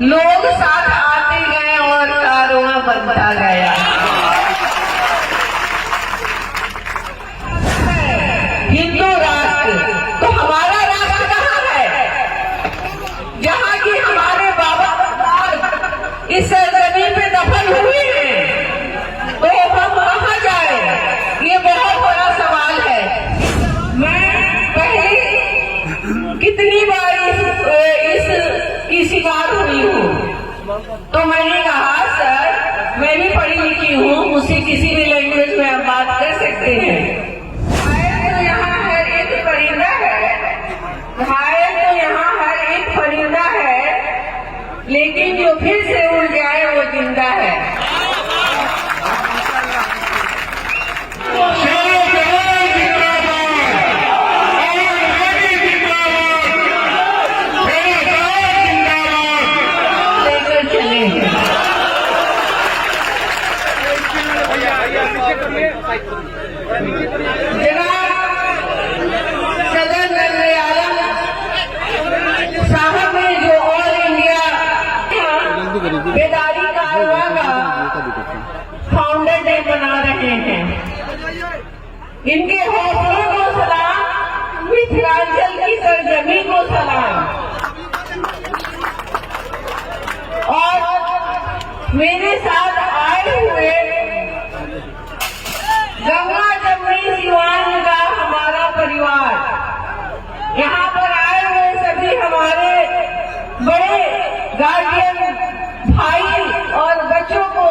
लोग साथ आते गए और कारवां बनता गया। हिंदू राष्ट्र तो हमारा राष्ट्र कहाँ है, जहाँ की हमारे बाबा इस सरजमीन पे दफन हुए हैं, तो हम कहाँ जाए, ये बहुत बड़ा सवाल है। मैं पहले कितनी बार इसकी शिकार हुई हूँ, तो मैंने कहा सर मैं भी पढ़ी लिखी हूँ, मुझसे किसी भी लैंग्वेज में आप बात कर सकते हैं। घायल तो यहाँ हर एक परिंदा है, घायल तो यहाँ हर एक परिंदा है, लेकिन जो फिर से उड़ जाए वो जिंदा है। सदर नंदयालन साहब ने जो ऑल इंडिया बेदारी कारवां का फाउंडर डे मना रहे हैं, इनके हौसले को सलाम, मिथिलांचल की सरजमी को सलाम। और मेरे साथ आए हुए गंगा जमुनी सिवान का हमारा परिवार, यहाँ पर आए हुए सभी हमारे बड़े गार्जियन भाई और बच्चों को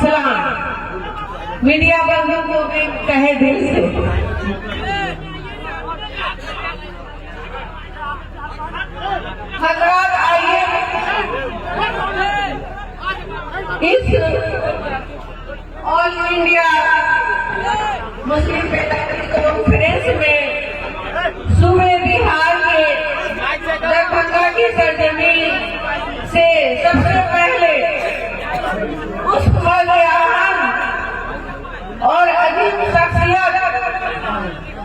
सलाम, मीडिया बंधु को भी कहे दिल से। हजरात आइए इस ऑल इंडिया मुस्लिम पेदारी कॉन्फ्रेंस में सूबे बिहार के दरभंगा की सरजमी से सबसे पहले उस मौलाना और अजीम शख्सियत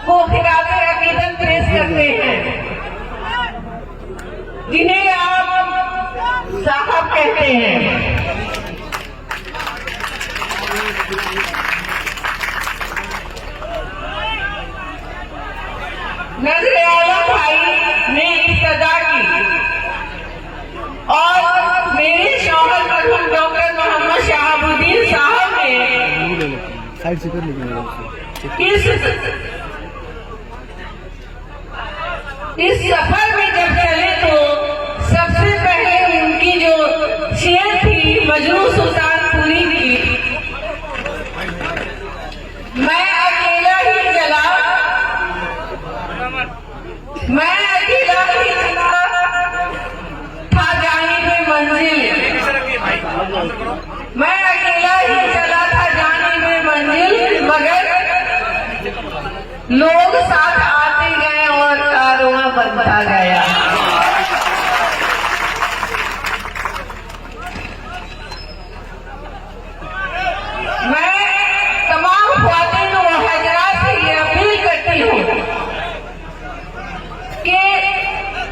को खिलाफ अकीदत पेश करते हैं, जिन्हें आप साहब कहते हैं। नजरियाला भाई ने इब्तिदा की और मेरे शौहर मरहूम डॉक्टर मोहम्मद शहाबुद्दीन साहब ने इस सफर में जब चले तो सबसे पहले उनकी जो शेर थी मजनू सुल्तानपुरी की, मैं अकेला ही चला, मैं अकेला ही चला था जाने में मंजिल, मैं अकेला ही चला था जाने में मंजिल, मगर लोग साथ आते गए और कारवां बनता गया। मैं तमाम ख्वातीन व हजरात से ये अपील करती हूँ कि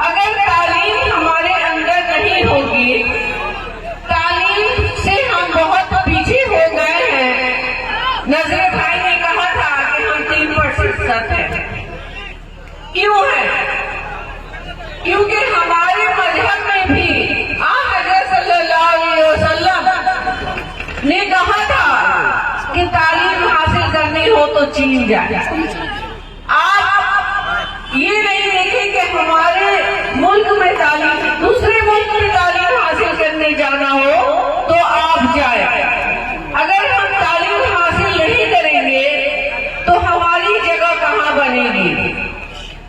अगर तालीम हमारे अंदर नहीं होगी, तालीम से हम बहुत पीछे हो गए हैं। नजर भाई ने कहा था कि हम 3% हैं, क्यों है? क्योंकि हमारे मजहब में भी हज़रत सल्लल्लाहु अलैहि वसल्लम ने कहा था कि तालीम हासिल करनी हो तो चीन जाए। आप ये नहीं देखें कि हमारे मुल्क में तालीम, दूसरे मुल्क में तालीम हासिल करने जाना हो तो आप जाए। अगर हम तालीम हासिल नहीं करेंगे तो हमारी जगह कहाँ बनेगी?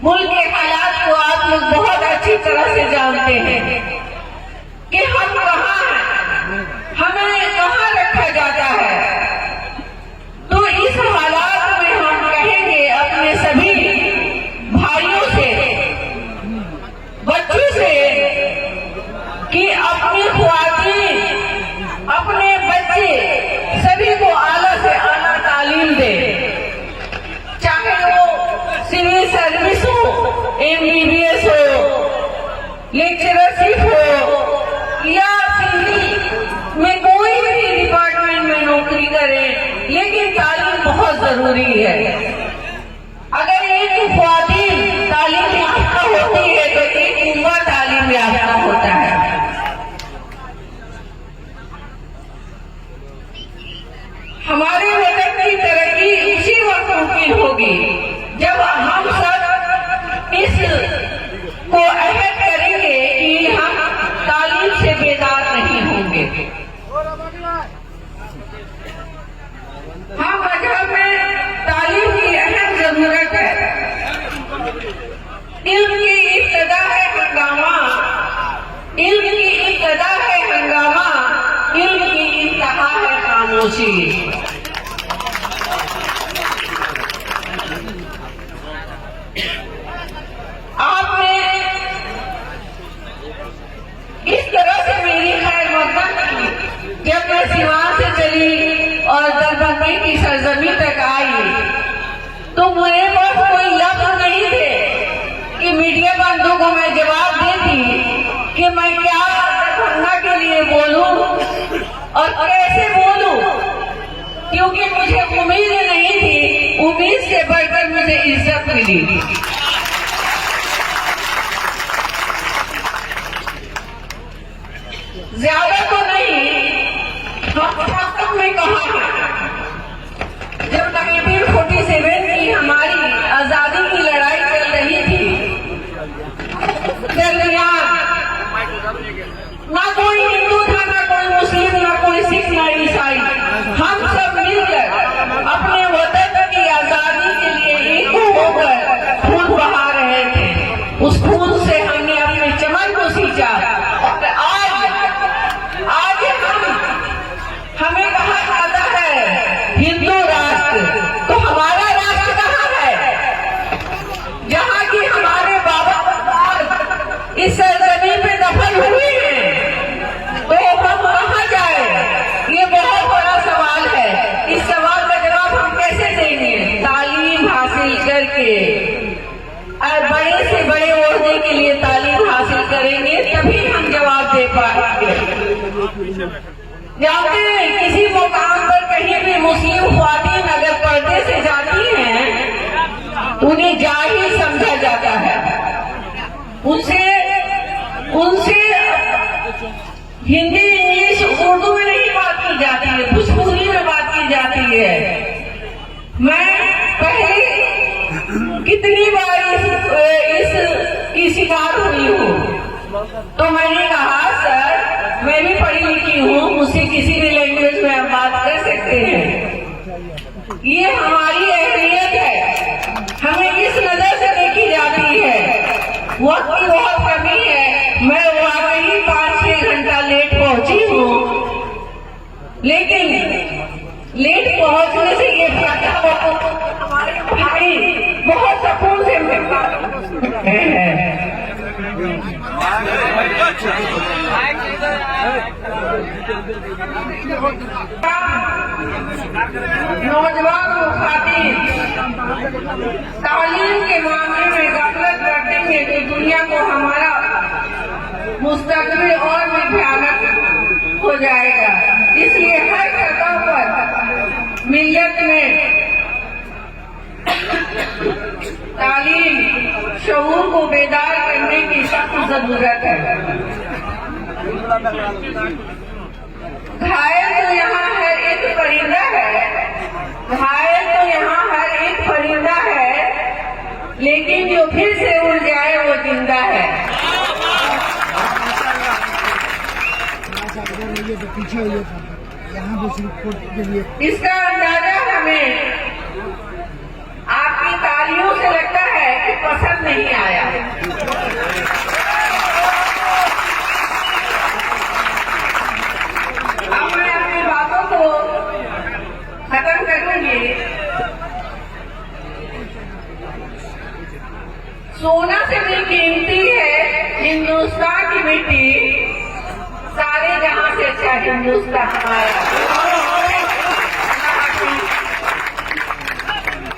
मुल्क के हालात को आप लोग बहुत अच्छी तरह से जानते हैं कि हम कहाँ हैं, हमें कहाँ रखा जाता है। तो इस हालात में हम कहेंगे अपने सभी भाइयों से, बच्चों से कि अपनी ख्वातीन, अपने बच्चे सभी को आला से आला तालीम दे, चाहे वो सिविल सर्विस हो, MBBS हो, जरूरी है। अगर एक ख्वातीन तालीम याफ्ता होती है तो एक उम्मा तालीम याफ्ता होता है। हमारे वतन की तरक्की उसी वक्त मुमकिन होगी जब हम सब इस को अहद करेंगे कि हम तालीम से बेदार नहीं होंगे। हाँ, मजहब में तालीम की अहम जरूरत है। इल्म की इब्तिदा है हंगामा, इल्म की इब्तिदा है हंगामा, इल्म की इंतहा है खामोशी। आपने इस तरह से मेरी खैर मकदम की जब मैं सिवान से चली और दरबंदी की सरजमी तक आई तो मेरे पास कोई लफ्ज नहीं थे कि मीडिया बंधु को मैं जवाब देती कि मैं क्या दरभंगा के लिए बोलूं और कैसे बोलूं, क्योंकि मुझे उम्मीद नहीं थी। उम्मीद से बढ़कर मुझे इज्जत मिली। ज्यादा तो नहीं, हम में कहा जब 1947 की हमारी आजादी की लड़ाई चल रही थी, दरमियान ना कोई हिंदू था, ना कोई मुस्लिम, ना कोई सिख, ना ईसाई, हम सब मिलकर अपने वतन की आजादी के लिए एक होकर खून बहा रहे थे। उस खून से हमने अपने चमन को सींचा और आज हमें कहा जाता है हिंदू राष्ट्र, तो हमारा राष्ट्र कहाँ है? जहाँ की हमारे बाबा इस सरजमीन पे दफन हुए हैं, तो हम कहाँ जाए? ये बहुत बड़ा सवाल है। इस सवाल का जवाब हम कैसे देंगे? तालीम हासिल करके, और बड़े से बड़े ओहदे के लिए तालीम हासिल करेंगे, तभी हम जवाब दे पाएंगे। जानते हैं, किसी मुकाम पर कहीं भी मुस्लिम ख्वातीन अगर पर्दे से जाती हैं, उन्हें जाहिल समझा जाता है। उनसे हिंदी, इंग्लिश, उर्दू में नहीं बात की जाती है, भोजपुरी में बात की जाती है। मैं पहले कितनी बार इसकी शिकार हुई हूँ, तो मैंने कहा सर मैं भी पढ़ी लिखी हूँ, मुझसे किसी भी लैंग्वेज में आप बात कर सकते हैं। ये हमारी अहमियत है, हमें इस नजर से देखी जाती है। वक्त की बहुत कमी है। मैं वाकई 5-6 घंटा लेट पहुंची हूँ, लेकिन लेट पहुंचने से ये फायदा हमारे भाई बहुत सुकून से नौजवान खातिर तालीम के मामले में गफलत रखेंगे तो दुनिया को हमारा मुस्तकबिल और भी भयानक हो जाएगा। इसलिए हर सतह पर मिल्लत में तालीम शऊर को बेदार करने की सख्त जरूरत है। घायल तो यहाँ हर एक परिंदा है, घायल तो यहाँ हर एक परिंदा है, लेकिन जो फिर से उड़ जाए वो जिंदा है। इसका अंदाजा हमें आपकी तालियों से लगता है कि पसंद नहीं आया। अब मैं अपनी बातों को खत्म करूंगी। सोना से भी कीमती है हिंदुस्तान की मिट्टी, सारे जहां से अच्छा हिंदुस्तान हमारा।